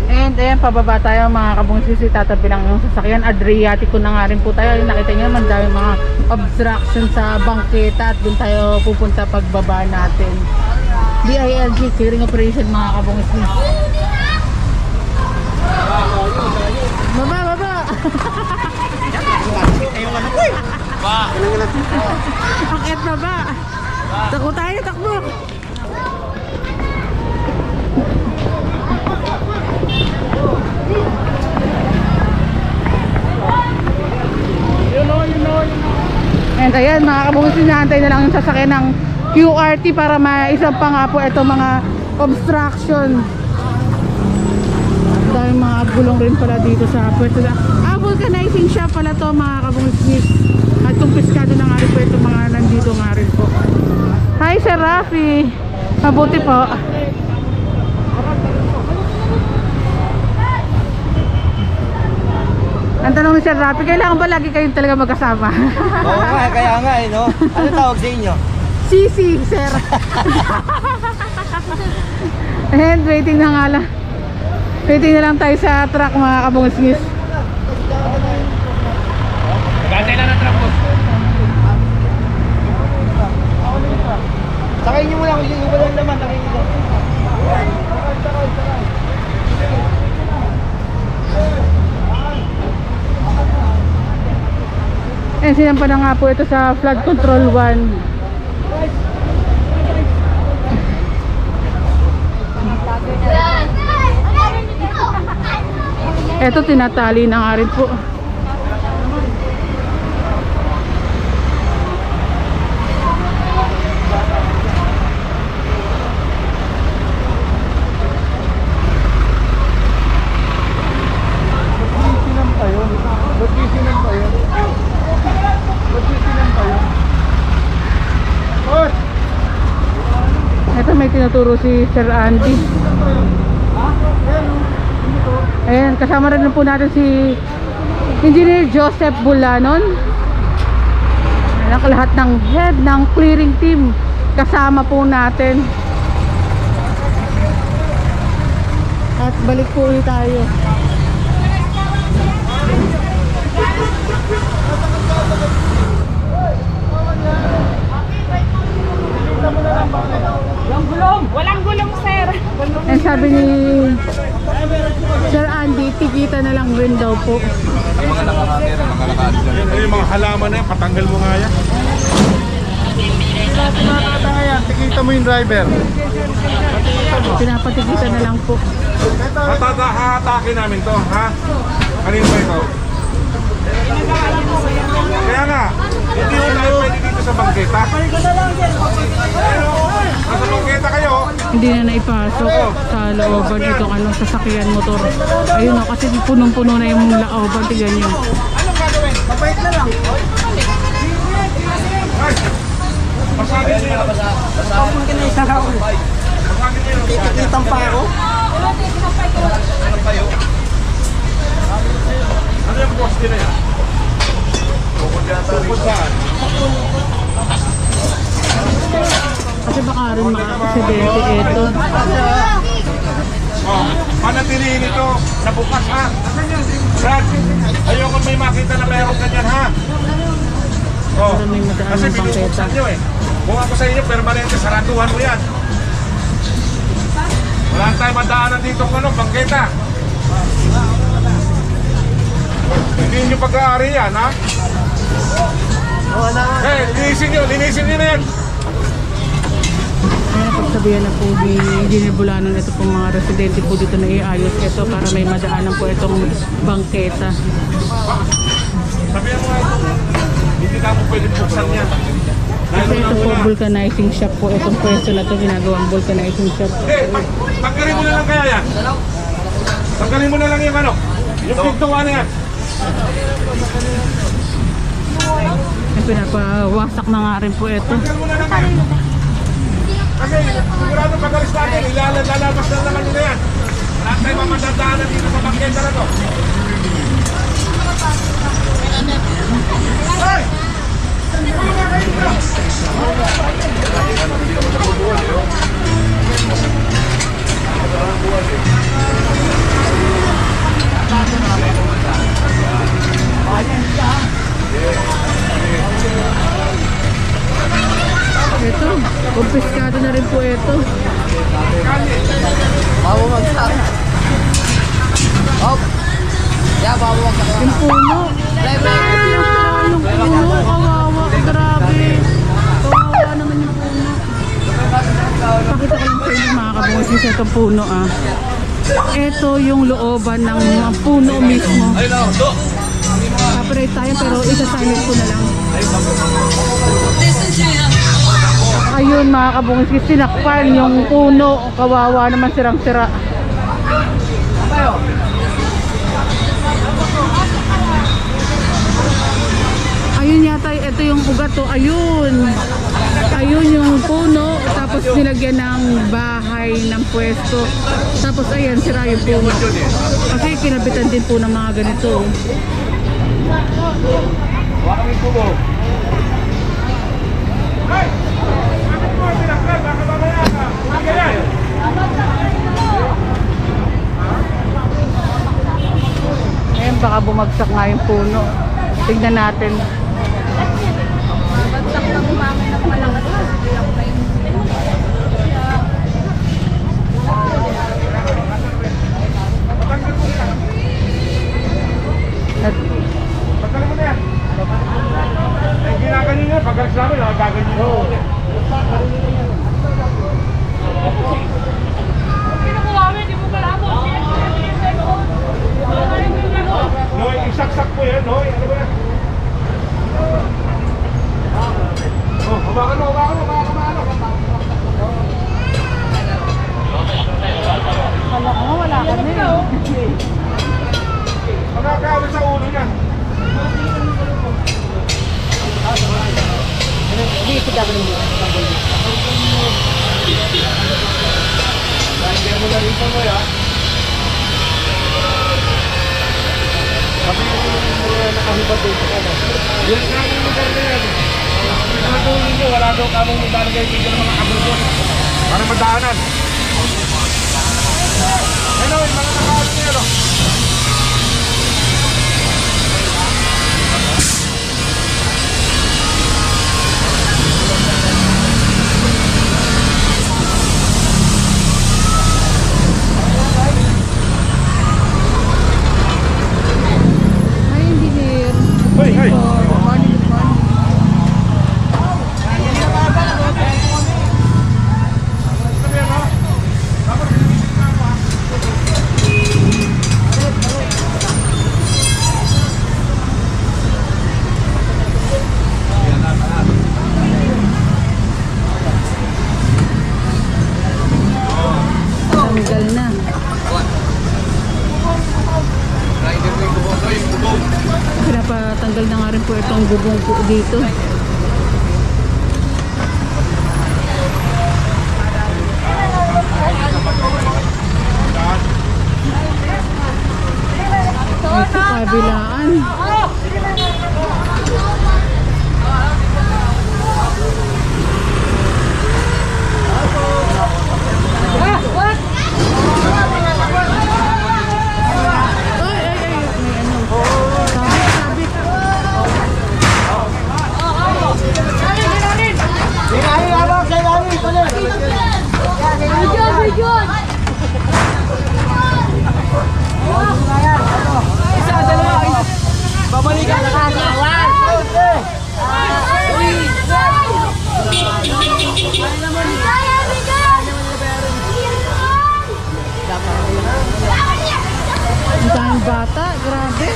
And ayan, pababa tayo mga kabungsisi, tatabi lang yung sasakyan. Adriatico na nga rin po tayo. Nakita nyo naman dami mga obstruction sa bangketa at dun tayo pupunta pagbaba natin. DILG clearing operation mga kabungsisi. Baba, baba. Akit baba. Takbo tayo, takbo. And ayan mga kabungis, hinahantay na lang yung sasakyan ng QRT para maisang pa nga po itong mga obstruction. Dahil mga gulong rin pala dito sa pwesto na vulcanizing shop pala to mga kabungis. At kumpiskado na nga rin po itong mga nandito nga rin po. Hi Sir Rafi, mabuti po. Ang tanong ni Sir Rafi, kailangan ba lagi kayong talaga magkasama? Oo nga, kaya nga eh, no? Ano tawag sa inyo? Sisi, Sir. And waiting na nga lang. Waiting na lang tayo sa truck mga kabungis. Gantay lang ng truck, boss. Sakay nyo muna, kung yung walang naman, nakikita. And sinampa na nga po ito sa flood control 1. Ito tinatali na nga rin po. Ito may tinuturo si Sir Andy. Ayan, kasama rin po natin si Engineer Joseph Bulanon. Lahat ng head ng clearing team kasama po natin. At balik po ulit tayo. Walang gulong, sir. And sabi ni Sir Andy, tikita na lang rin daw po. Yung mga nakakakira, nakalakad dyan. Yung mga halaman na yan, patanggal mo nga yan. Tikita mo yung driver. Pinapatikita na lang po. Hahatake namin to, ha? Kanino ba ito? Kaya nga, hindi mo tayo pwede dito sa bangketa. Nasa bangketa kayo. Hindi na naipasok sa looban itong sasakyan motor. Ayun o, kasi punong-puno na yung looban. Tignan nyo. Anong gagawin? Mabait na lang. Masagin nyo yun. Kapag kinaisang ako. Kikitang pa ako. Ano yung poste na yan? Tukod saan? Kasi baka rin makakaksidente ito. Oh, panatilihin ito na bukas, ha? Brad, ayoko may makita na mayroon ganyan, ha? Oh, May madaan kasi ng bangketa. binubuksan nyo eh. Kung ako sa inyo, permanente, saratuhan mo yan. Wala tayong madaanan dito kung bangketa. Hindi nyo pag-aari yan, ha? Eh, linisin nyo na yan. Ayan, pagsabihan na po ni Engineer Bulanon, ito pong mga residente po dito na iayos ito para may madaanan po itong bangketa. Sabihan mo nga ito. Hindi na mo pwede buksan yan. Kasi ito po vulcanizing shop po. Itong pwesto na ito ginagawang vulcanizing shop. Tanggalin mo na lang kaya yan. Tanggalin mo na lang yung yung pintuan na yan. Pinapawasak na nga rin po ito. Tanggal mo na lang yan. Kasi sigurado pag-alis natin, ilalabas na naman nila yan. Wala tayong mamadadaanan dito sa bangketa na to. Hey! Ito, kumpiskado na rin po ito. Mabumagsak. Hop. Yeah, mabumagsak. Yung puno. Yung puno, kawawa. Grabe. Kawawa naman yung puno. Pakita ko lang sa inyo mga kabungis itong puno ah. Ito yung looban ng mga puno mismo. Separate tayo pero isa-silent ko na lang. Ayun mga kabungis, sinakpan yung puno. Kawawa naman, sirang-sira. Ayun yata, ito yung ugat to. Ayun. Ayun yung puno. Tapos nilagyan ng bahay ng pwesto. Tapos ayan, sira yung puno. Kasi kinabitan din po ng mga ganito. Wala kami puno. Hey! Bakit mo pinakal? Baka mamaya ka. Sige yan. Ayan, baka bumagsak nga yung puno. Tignan natin. Bagsak na umangin ng malakas. Hindi ako na yung Pagkalim mo na yan. Ay, ginaganyan nga. Pagkalis namin, nakaganyan mo. Noy, isaksak mo yan, Noy. Ano ba yan? Oh, hawakan mo. Wala ka na eh. Magkakawin sa ulo niya. Dito gagawin mo. Hindi mo na rin sa mo, ya. Sabi mo nakahibad doon sa kanya. Yan nga yung lugar na yan. Pinatuloy nyo, wala daw kamong maglalagay dito ng mga kabulbon. Para madaanan. Hello, yung mga nakahalo niya, no? Hi, engineer. Hoy, hoy. Good morning, good morning. Sabi yan, no? Dapat pinipisit na ako, ha? Tanggal na. Pinapatanggal na nga rin po itong gubong po dito. Ito, kabilaan. Babalikan na kasawan. Ang daming bata, grabe.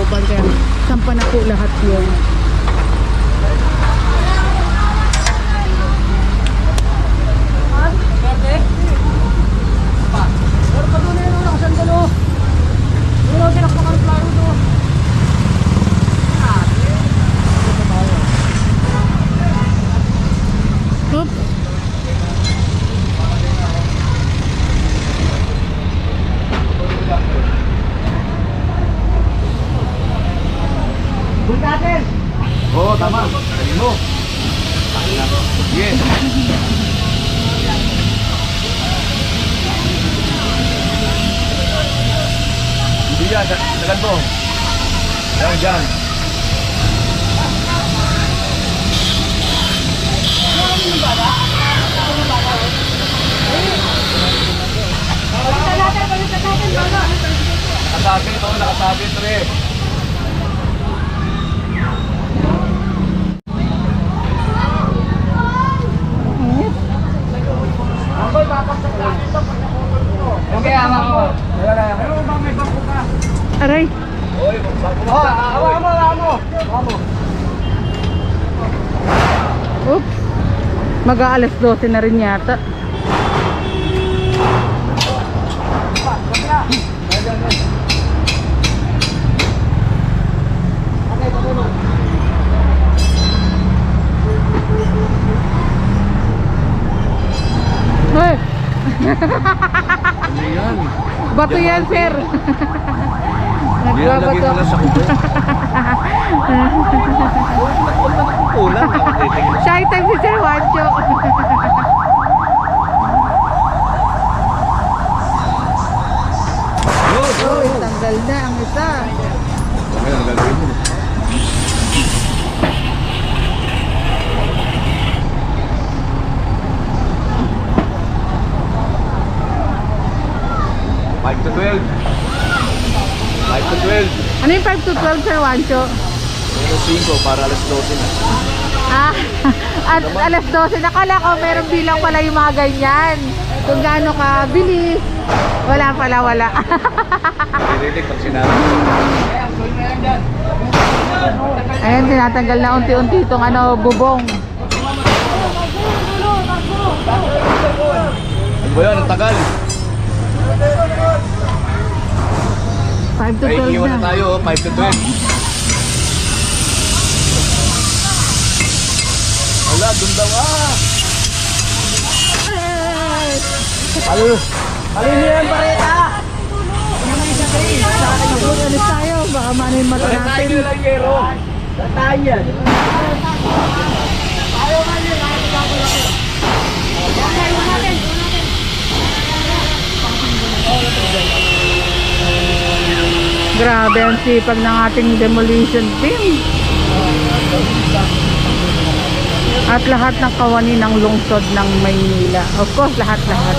looban. Kaya sampa na po lahat yun. Oops. Oo, tama. Galing mo. Yes. Hindi yan, dagan mo. Yan, dyan. Nakasabi ito, nakasabi ito rin. Okay, ama ko. Meron bang may bangko ka? Aray. Oy, bangko mo. Amo. Oops. Mag-aalas 12 na rin yata. Hoy! Ano yan? Bato yan, sir. Yan, lagay mo lang sa kubo. Kulang. Shy time si Sir Wancho. Uy, tanggal na ang isa. Okay, ang gagawin mo. Five to 12. 5 to 12. Ano yung 5 to 12, Sir Wancho? Meron 5 para alas 12 na. Ah, at alas 12. Nakala ko meron bilang pala yung mga ganyan. Kung gaano ka bilis. Wala pala, wala. Narinig pag sinabi. Ayan, tinatanggal na unti-unti itong ano, bubong. Ano ba yan? Ang tagal. 5 to Ay, 12 iwan na na. tayo. 5 to 12. Wala, dun daw. Halo. Halo niyo yan, pareta. Alis tayo, baka mano yung mata Pareta natin. nyo lang, Yero. Tatahan yan. Grabe ang sipag ng ating demolition team. At lahat ng kawani ng lungsod ng Maynila. Of course, lahat-lahat.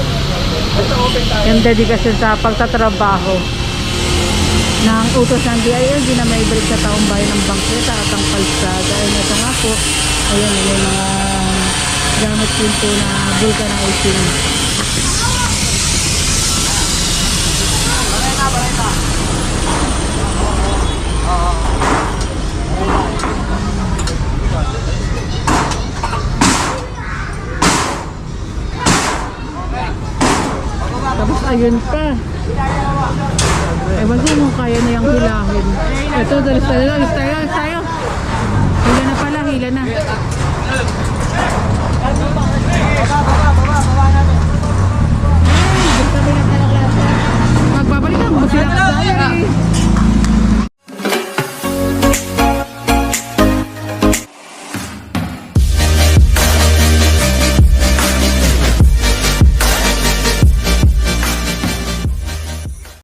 Yung dedikasyon sa pagtatrabaho ng utos ng DILG na may break sa taong bayan ng bangketa at ang kalsada. Ay ito nga po, ayun, yung mga gamit pinto na vulcanizing. Tapos ayun pa. Ewan ko kung kaya na yung hilahin. Ito, dalis tayo. Hila na pala, hila na.